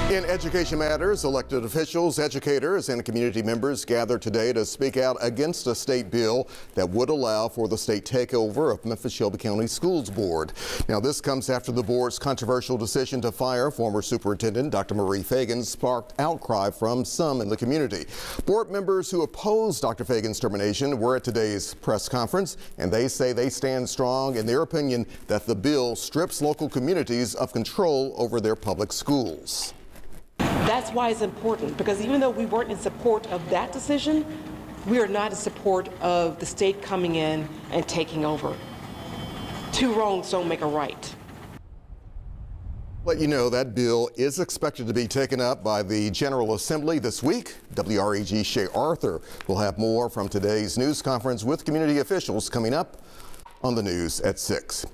In Education Matters, elected officials, educators, and community members gathered today to speak out against a state bill that would allow for the state takeover of Memphis-Shelby County Schools Board. Now, this comes after the board's controversial decision to fire former Superintendent Dr. Marie Fagan sparked outcry from some in the community. Board members who opposed Dr. Fagan's termination were at today's press conference, and they say they stand strong in their opinion that the bill strips local communities of control over their public schools. That's why it's important, because even though we weren't in support of that decision, we are not in support of the state coming in and taking over. Two wrongs don't make a right. Let you know that bill is expected to be taken up by the General Assembly this week. WREG Shay Arthur will have more from today's news conference with community officials coming up on the news at 6.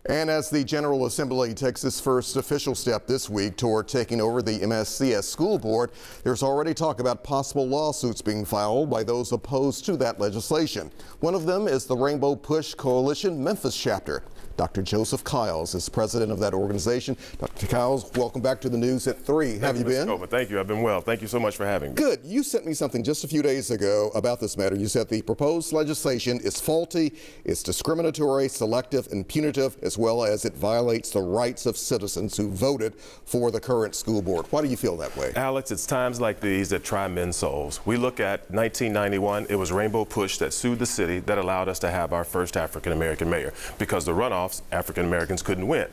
And as the General Assembly takes its first official step this week toward taking over the MSCS school board, there's already talk about possible lawsuits being filed by those opposed to that legislation. One of them is the Rainbow Push Coalition Memphis chapter. Dr. Joseph Kiles is president of that organization. Dr. Kiles, welcome back to the news at 3. Have you been? Thank you. I've been well. Thank you so much for having me. Good. You sent me something just a few days ago about this matter. You said the proposed legislation is faulty, it's discriminatory, selective, and punitive, as well as it violates the rights of citizens who voted for the current school board. Why do you feel that way? Alex, it's times like these that try men's souls. We look at 1991, it was Rainbow Push that sued the city that allowed us to have our first African-American mayor, because the runoffs, African-Americans couldn't win.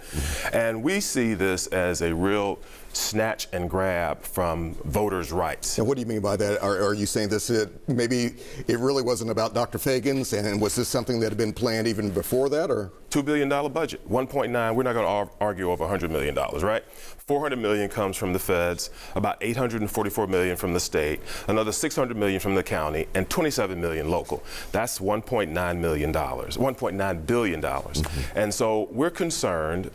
And we see this as a real snatch and grab from voters' rights. And what do you mean by that? Are you saying this, maybe it really wasn't about Dr. Fagan's, and was this something that had been planned even before that, or? $2 billion budget, 1.9, we're not going to argue over $100 million, right? $400 million comes from the feds, about $844 million from the state, another $600 million from the county, and $27 million local. That's $1.9 million, $1.9 billion. And so we're concerned,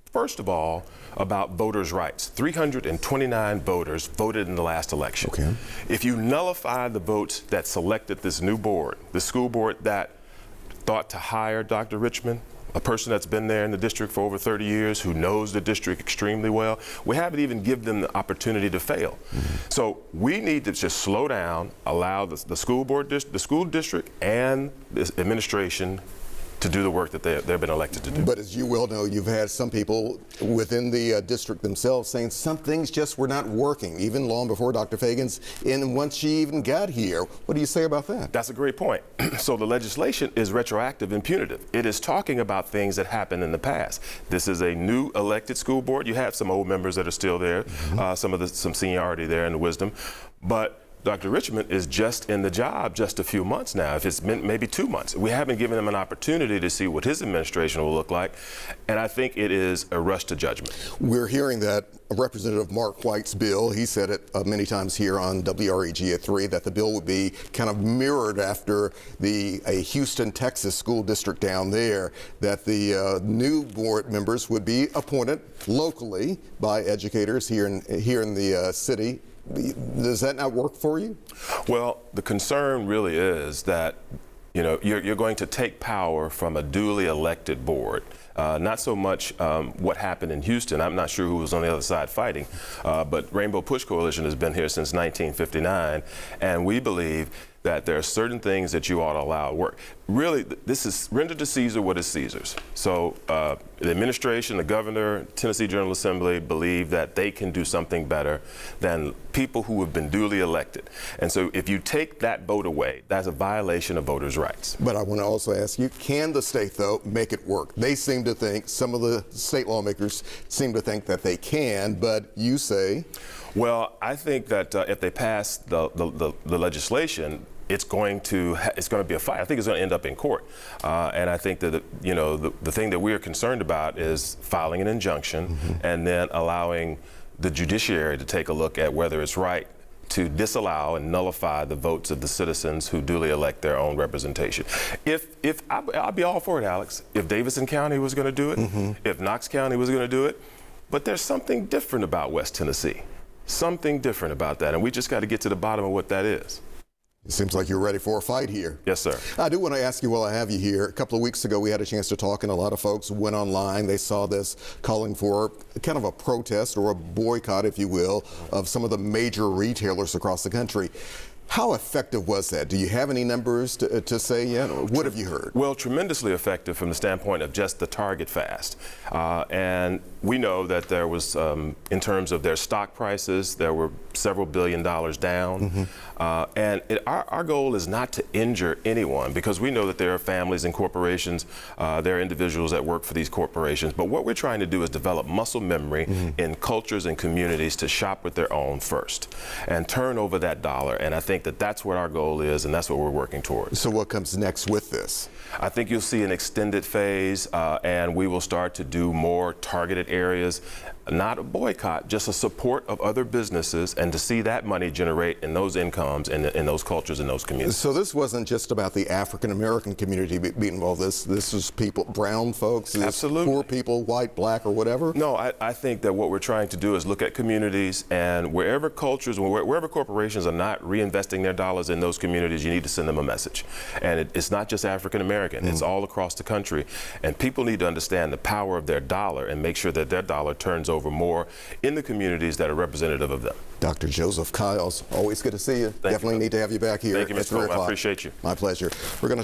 first of all, about voters' rights. 329 voters voted in the last election. Okay. If you nullify the votes that selected this new board, the school board that thought to hire Dr. Richmond, a person that's been there in the district for over 30 years, who knows the district extremely well, we haven't even given them the opportunity to fail. So we need to just slow down, allow the school board, the school district and the administration to do the work that they've been elected to do. But as you well know, you've had some people within the district themselves saying some things just were not working, even long before Dr. Fagan's, and once she even got here. What do you say about that? That's a great point. So the legislation is retroactive and punitive. It is talking about things that happened in the past. This is a new elected school board. You have some old members that are still there, some seniority there and the wisdom, but Dr. Richmond is just in the job just a few months now, if it's been maybe 2 months. We haven't given him an opportunity to see what his administration will look like, and I think it is a rush to judgment. We're hearing that Representative Mark White's bill, he said it many times here on WREG at 3, that the bill would be kind of mirrored after a Houston, Texas school district down there, that the new board members would be appointed locally by educators here in the city. Does that not work for you? Well, the concern really is that, you know, you're going to take power from a duly elected board. Not so much what happened in Houston. I'm not sure who was on the other side fighting, but Rainbow Push Coalition has been here since 1959, and we believe that there are certain things that you ought to allow to work. Really, this is render to Caesar what is Caesar's. So the administration, the governor, Tennessee General Assembly believe that they can do something better than people who have been duly elected. And so if you take that vote away, that's a violation of voters' rights. But I want to also ask you, can the state, though, make it work? They seem to think, some of the state lawmakers seem to think that they can, but you say? Well, I think that if they pass the legislation, it's going to be a fight. I think it's going to end up in court, and I think that the thing that we are concerned about is filing an injunction and then allowing the judiciary to take a look at whether it's right to disallow and nullify the votes of the citizens who duly elect their own representation. I'll be all for it, Alex. If Davidson County was going to do it, if Knox County was going to do it, but there's something different about West Tennessee. Something different about that, and we just got to get to the bottom of what that is. It seems like you're ready for a fight here. Yes, sir. I do want to ask you while I have you here. A couple of weeks ago, we had a chance to talk, and a lot of folks went online. They saw this calling for kind of a protest or a boycott, if you will, of some of the major retailers across the country. How effective was that? Do you have any numbers to say yet? Or what have you heard? Well, tremendously effective from the standpoint of just the Target fast. And we know that there was, in terms of their stock prices, there were several $billion down. And our goal is not to injure anyone, because we know that there are families and corporations, there are individuals that work for these corporations. But what we're trying to do is develop muscle memory in cultures and communities to shop with their own first and turn over that dollar. And I think that that's what our goal is, and that's what we're working towards. So what comes next with this? I think you'll see an extended phase, and we will start to do more targeted areas, not a boycott, just a support of other businesses, and to see that money generate in those incomes and in those cultures and those communities. So this wasn't just about the African American community being involved. This is people, brown folks, Absolutely. Poor people, white, black, or whatever. No, I think that what we're trying to do is look at communities, and wherever cultures, wherever corporations are not reinvesting their dollars in those communities, you need to send them a message. And it's not just African American, it's all across the country. And people need to understand the power of their dollar and make sure that their dollar turns over more in the communities that are representative of them. Dr. Joseph Kiles, always good to see you. Definitely need to have you back here. Thank you, at Mr. 3 Coleman. I o'clock. appreciate you. My pleasure. We're going to